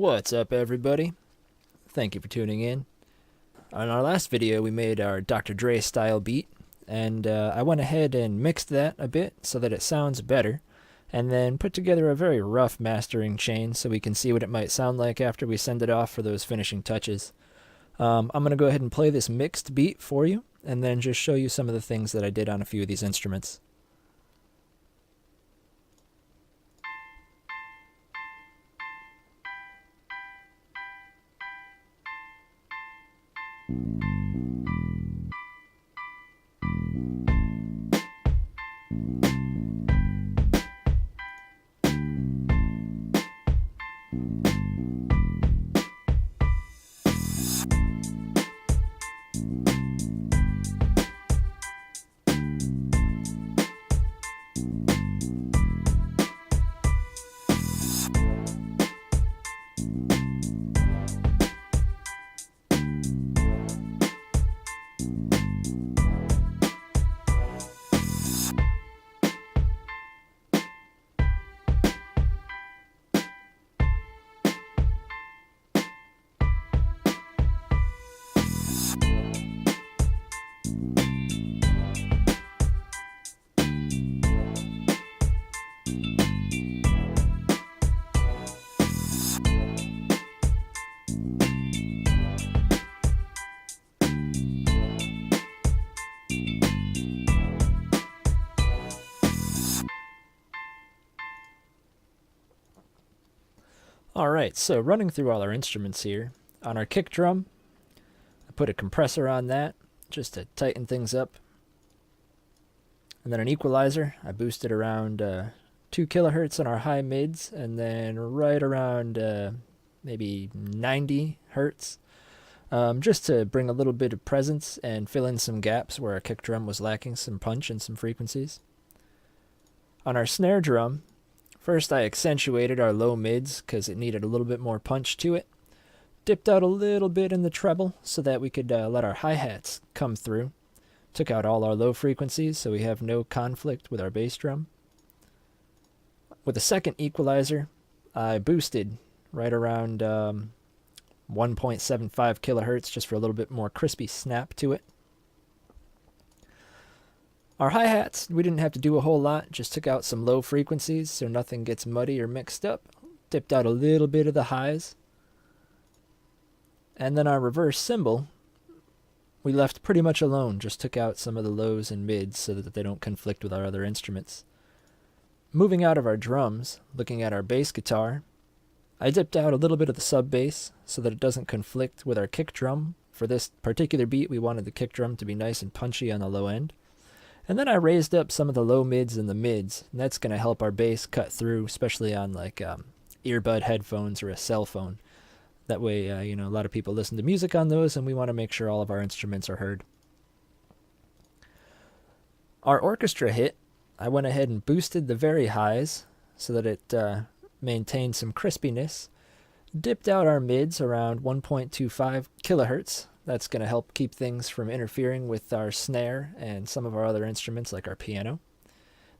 What's up, everybody? Thank you for tuning in. On our last video, we made our Dr. Dre Style beat, and I went ahead and mixed that a bit so that it sounds better, and then put together a very rough mastering chain so we can see what it might sound like after we send it off for those finishing touches. I'm going to go ahead and play this mixed beat for you, and then just show you some of the things that I did on a few of these instruments. Alright, so running through all our instruments here. On our kick drum, I put a compressor on that just to tighten things up. And then an equalizer, I boosted around 2 kilohertz on our high mids, and then right around maybe 90 hertz, just to bring a little bit of presence and fill in some gaps where our kick drum was lacking some punch and some frequencies. On our snare drum, first I accentuated our low mids because it needed a little bit more punch to it. Dipped out a little bit in the treble so that we could let our hi-hats come through. Took out all our low frequencies so we have no conflict with our bass drum. With a second equalizer, I boosted right around 1.75 kilohertz just for a little bit more crispy snap to it. Our hi-hats, we didn't have to do a whole lot, just took out some low frequencies so nothing gets muddy or mixed up. Dipped out a little bit of the highs. And then our reverse cymbal, we left pretty much alone, just took out some of the lows and mids so that they don't conflict with our other instruments. Moving out of our drums, looking at our bass guitar, I dipped out a little bit of the sub bass so that it doesn't conflict with our kick drum. For this particular beat, we wanted the kick drum to be nice and punchy on the low end. And then I raised up some of the low mids and the mids, and that's going to help our bass cut through, especially on like earbud headphones or a cell phone. That way, a lot of people listen to music on those, and we want to make sure all of our instruments are heard. Our orchestra hit, I went ahead and boosted the very highs so that it maintained some crispiness. Dipped out our mids around 1.25 kilohertz. That's going to help keep things from interfering with our snare and some of our other instruments like our piano.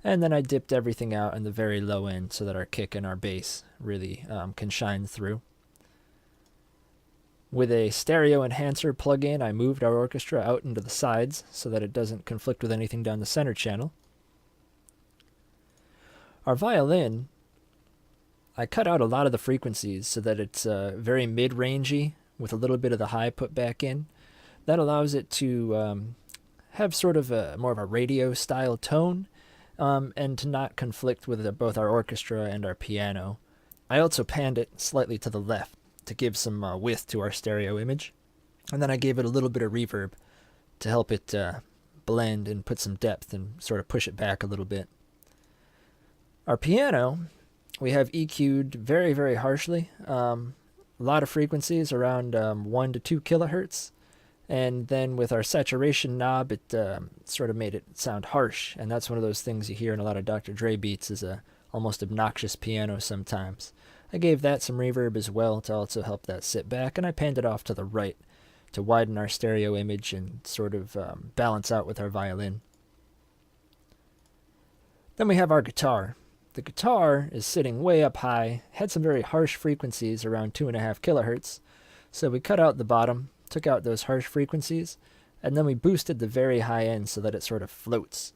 And then I dipped everything out in the very low end so that our kick and our bass really can shine through. With a stereo enhancer plug-in, I moved our orchestra out into the sides so that it doesn't conflict with anything down the center channel. Our violin, I cut out a lot of the frequencies so that it's very mid-rangey with a little bit of the high put back in. That allows it to have sort of more of a radio style tone and to not conflict with both our orchestra and our piano. I also panned it slightly to the left to give some width to our stereo image. And then I gave it a little bit of reverb to help it blend and put some depth and sort of push it back a little bit. Our piano, we have EQ'd very, very harshly. A lot of frequencies around 1 to 2 kilohertz. And then with our saturation knob, it sort of made it sound harsh. And that's one of those things you hear in a lot of Dr. Dre beats is a almost obnoxious piano sometimes. I gave that some reverb as well to also help that sit back. And I panned it off to the right to widen our stereo image and sort of balance out with our violin. Then we have our guitar. the guitar is sitting way up high, had some very harsh frequencies around 2.5 kilohertz. So we cut out the bottom, took out those harsh frequencies, and then we boosted the very high end so that it sort of floats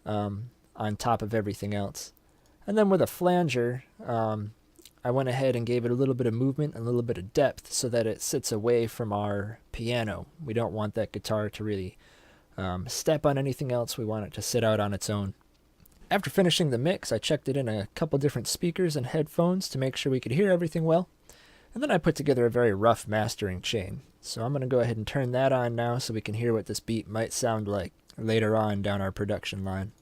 on top of everything else. And then with a flanger, I went ahead and gave it a little bit of movement and a little bit of depth so that it sits away from our piano. We don't want that guitar to really step on anything else. We want it to sit out on its own. After finishing the mix, I checked it in a couple different speakers and headphones to make sure we could hear everything well. And then I put together a very rough mastering chain. So I'm going to go ahead and turn that on now so we can hear what this beat might sound like later on down our production line.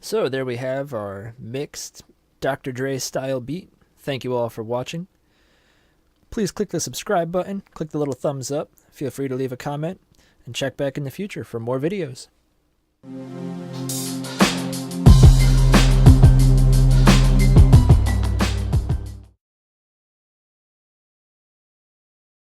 So there we have our mixed Dr. Dre style beat. Thank you all for watching. Please click the subscribe button, click the little thumbs up, feel free to leave a comment, and check back in the future for more videos.